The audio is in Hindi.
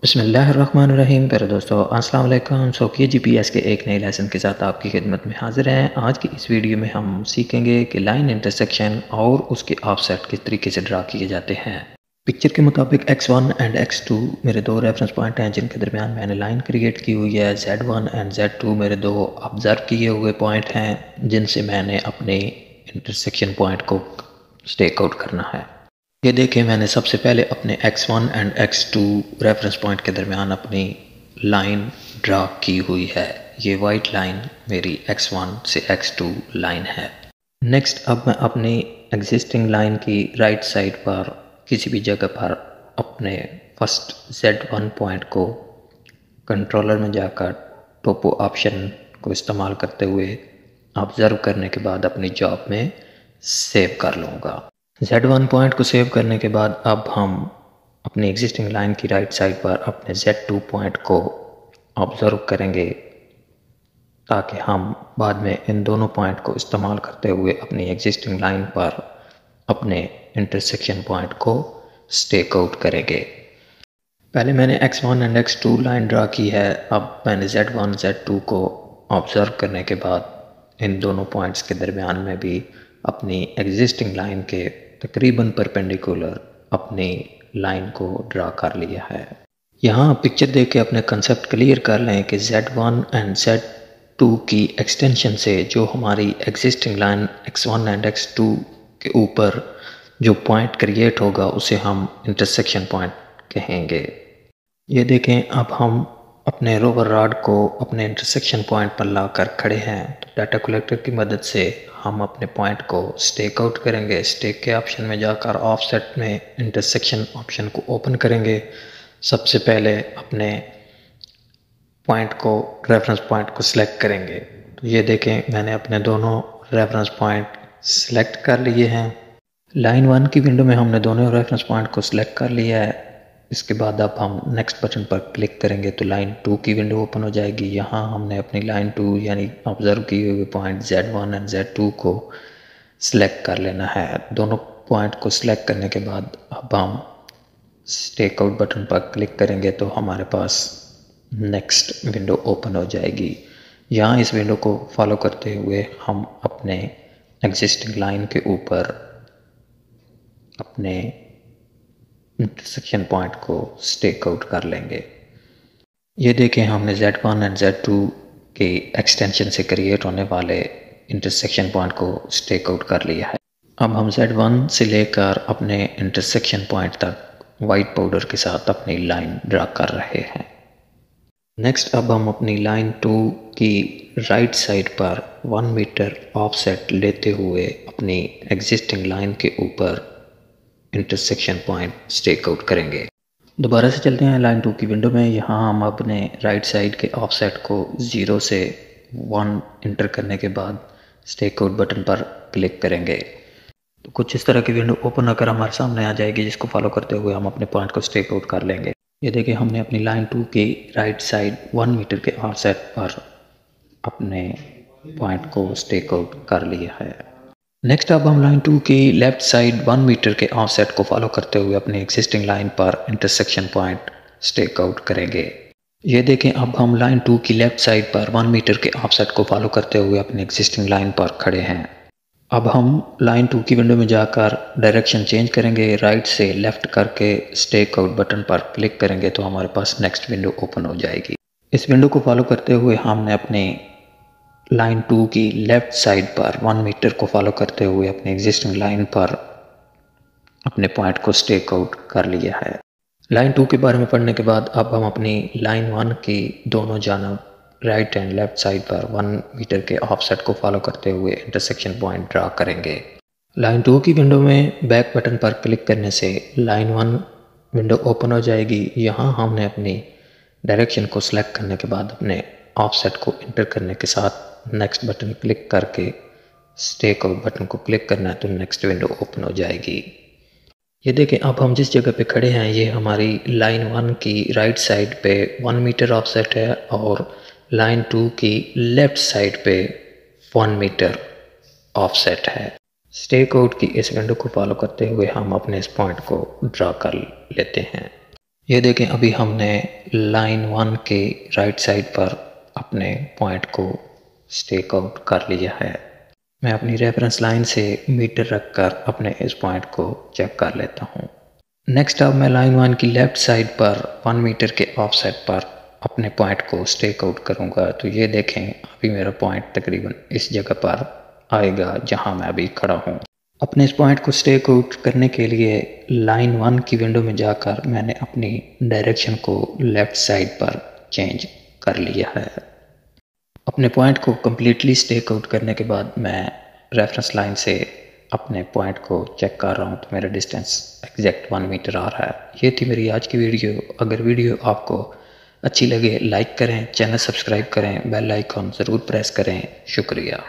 बिस्मिल्लाहिर्रहमानिर्रहीम। प्यारे दोस्तों, अस्सलाम वालेकुम। शौकिया जीपीएस के एक नए लेसन के साथ आपकी खिदमत में हाजिर हैं। आज की इस वीडियो में हम सीखेंगे कि लाइन इंटरसेक्शन और उसके ऑफसेट किस तरीके से ड्रा किए जाते हैं। पिक्चर के मुताबिक x1 एंड x2 मेरे दो रेफरेंस पॉइंट हैं जिनके दरमियान मैंने लाइन क्रिएट की हुई है। z1 एंड z2 मेरे दो ऑब्ज़र्व किए हुए पॉइंट हैं जिनसे मैंने अपने इंटरसेक्शन पॉइंट को स्टेक आउट करना है। ये देखें, मैंने सबसे पहले अपने x1 and x2 reference point के दरमियान अपनी लाइन ड्रा की हुई है। ये वाइट लाइन मेरी x1 से x2 लाइन है। नेक्स्ट, अब मैं अपनी एग्जिस्टिंग लाइन की राइट साइड पर किसी भी जगह पर अपने फर्स्ट z1 पॉइंट को कंट्रोलर में जाकर टोपो ऑप्शन को इस्तेमाल करते हुए ऑब्ज़र्व करने के बाद अपनी जॉब में सेव कर लूँगा। Z1 पॉइंट को सेव करने के बाद अब हम अपनी एग्जिस्टिंग लाइन की राइट साइड पर अपने Z2 पॉइंट को ऑब्ज़र्व करेंगे ताकि हम बाद में इन दोनों पॉइंट को इस्तेमाल करते हुए अपनी एग्जिस्टिंग लाइन पर अपने इंटरसेक्शन पॉइंट को स्टेक आउट करेंगे। पहले मैंने x1 and x2 line draw की है। अब मैंने Z1 Z2 को ऑब्ज़र्व करने के बाद इन दोनों पॉइंट्स के दरमियान में भी अपनी एग्जिस्टिंग लाइन के तकरीबन परपेंडिकुलर अपनी लाइन को ड्रा कर लिया है। यहाँ पिक्चर देख के अपने कंसेप्ट क्लियर कर लें कि Z1 एंड Z2 की एक्सटेंशन से जो हमारी existing line x1 and x2 के ऊपर जो पॉइंट क्रिएट होगा उसे हम इंटरसेक्शन पॉइंट कहेंगे। ये देखें, अब हम अपने रोवर रॉड को अपने इंटरसेक्शन पॉइंट पर लाकर खड़े हैं। तो डाटा कलेक्टर की मदद से हम अपने पॉइंट को स्टेक आउट करेंगे। स्टेक के ऑप्शन में जाकर ऑफसेट में इंटरसेक्शन ऑप्शन को ओपन करेंगे। सबसे पहले अपने पॉइंट को रेफरेंस पॉइंट को सिलेक्ट करेंगे। तो ये देखें, मैंने अपने दोनों रेफरेंस पॉइंट सिलेक्ट कर लिए हैं। लाइन 1 की विंडो में हमने दोनों रेफरेंस पॉइंट को सिलेक्ट कर लिया है। इसके बाद अब हम नेक्स्ट बटन पर क्लिक करेंगे तो लाइन 2 की विंडो ओपन हो जाएगी। यहाँ हमने अपनी लाइन 2 यानी ऑब्ज़र्व किए हुए पॉइंट Z1 एंड Z2 को सिलेक्ट कर लेना है। दोनों पॉइंट को सिलेक्ट करने के बाद अब हम स्टेक आउट बटन पर क्लिक करेंगे तो हमारे पास नेक्स्ट विंडो ओपन हो जाएगी। यहाँ इस विंडो को फॉलो करते हुए हम अपने एग्जिस्टिंग लाइन के ऊपर अपने इंटरसेक्शन पॉइंट को स्टेक आउट कर लेंगे। ये देखें, हमने Z1 एंड Z2 के एक्सटेंशन से क्रिएट होने वाले इंटरसेक्शन पॉइंट को स्टेक आउट कर लिया है। अब हम Z1 से लेकर अपने इंटरसेक्शन पॉइंट तक वाइट पाउडर के साथ अपनी लाइन ड्रा कर रहे हैं। नेक्स्ट, अब हम अपनी लाइन 2 की राइट साइड पर 1 मीटर ऑफसेट लेते हुए अपनी एग्जिस्टिंग लाइन के ऊपर इंटरसेक्शन पॉइंट स्टेक आउट करेंगे। दोबारा से चलते हैं लाइन 2 की विंडो में। यहाँ हम अपने राइट साइड के ऑफसेट को 0 से 1 इंटर करने के बाद स्टेक आउट बटन पर क्लिक करेंगे तो कुछ इस तरह की विंडो ओपन होकर हमारे सामने आ जाएगी, जिसको फॉलो करते हुए हम अपने पॉइंट को स्टेक आउट कर लेंगे। ये देखिए, हमने अपनी लाइन 2 की राइट साइड 1 मीटर के ऑफसेट पर अपने पॉइंट को स्टेक आउट कर लिया है। नेक्स्ट, अब हम लाइन 2 की लेफ़्ट साइड 1 मीटर के ऑफसेट को फॉलो करते हुए अपनी एग्जिस्टिंग लाइन पर इंटरसेक्शन पॉइंट स्टेक आउट करेंगे। ये देखें, अब हम लाइन 2 की लेफ़्ट साइड पर 1 मीटर के ऑफसेट को फॉलो करते हुए अपनी एग्जिस्टिंग लाइन पर खड़े हैं। अब हम लाइन 2 की विंडो में जाकर डायरेक्शन चेंज करेंगे। राइट से लेफ़्ट करके स्टेक आउट बटन पर क्लिक करेंगे तो हमारे पास नेक्स्ट विंडो ओपन हो जाएगी। इस विंडो को फॉलो करते हुए हमने अपने लाइन 2 की लेफ़्ट साइड पर 1 मीटर को फॉलो करते हुए अपने एग्जिस्टिंग लाइन पर अपने पॉइंट को स्टेक आउट कर लिया है। लाइन 2 के बारे में पढ़ने के बाद अब हम अपनी लाइन 1 की दोनों जानब राइट एंड लेफ़्ट साइड पर 1 मीटर के ऑफसेट को फॉलो करते हुए इंटरसेक्शन पॉइंट ड्रा करेंगे। लाइन 2 की विंडो में बैक बटन पर क्लिक करने से लाइन 1 विंडो ओपन हो जाएगी। यहाँ हमने अपनी डायरेक्शन को सिलेक्ट करने के बाद अपने ऑफसेट को इंटर करने के साथ नेक्स्ट बटन क्लिक करके स्टेक आउट बटन को क्लिक करना है तो नेक्स्ट विंडो ओपन हो जाएगी। ये देखें, अब हम जिस जगह पे खड़े हैं ये हमारी लाइन 1 की राइट साइड पे 1 मीटर ऑफसेट है और लाइन 2 की लेफ़्ट साइड पे 1 मीटर ऑफसेट है। स्टेक आउट की इस विंडो को फॉलो करते हुए हम अपने इस पॉइंट को ड्रा कर लेते हैं। ये देखें अभी हमने लाइन 1 के राइट साइड पर अपने पॉइंट को स्टेक आउट कर लिया है। मैं अपनी रेफरेंस लाइन से मीटर रखकर अपने इस पॉइंट को चेक कर लेता हूँ। नेक्स्ट अब मैं लाइन 1 की लेफ़्ट साइड पर 1 मीटर के ऑफसेट पर अपने पॉइंट को स्टेक आउट करूँगा। तो ये देखें अभी मेरा पॉइंट तकरीबन इस जगह पर आएगा जहाँ मैं अभी खड़ा हूँ। अपने इस पॉइंट को स्टेक आउट करने के लिए लाइन 1 की विंडो में जाकर मैंने अपनी डायरेक्शन को लेफ़्ट साइड पर चेंज कर लिया है। अपने पॉइंट को कम्प्लीटली स्टेक आउट करने के बाद मैं रेफरेंस लाइन से अपने पॉइंट को चेक कर रहा हूँ, तो मेरा डिस्टेंस एग्जैक्ट 1 मीटर आ रहा है। ये थी मेरी आज की वीडियो। अगर वीडियो आपको अच्छी लगे लाइक करें, चैनल सब्सक्राइब करें, बेल आइकॉन ज़रूर प्रेस करें। शुक्रिया।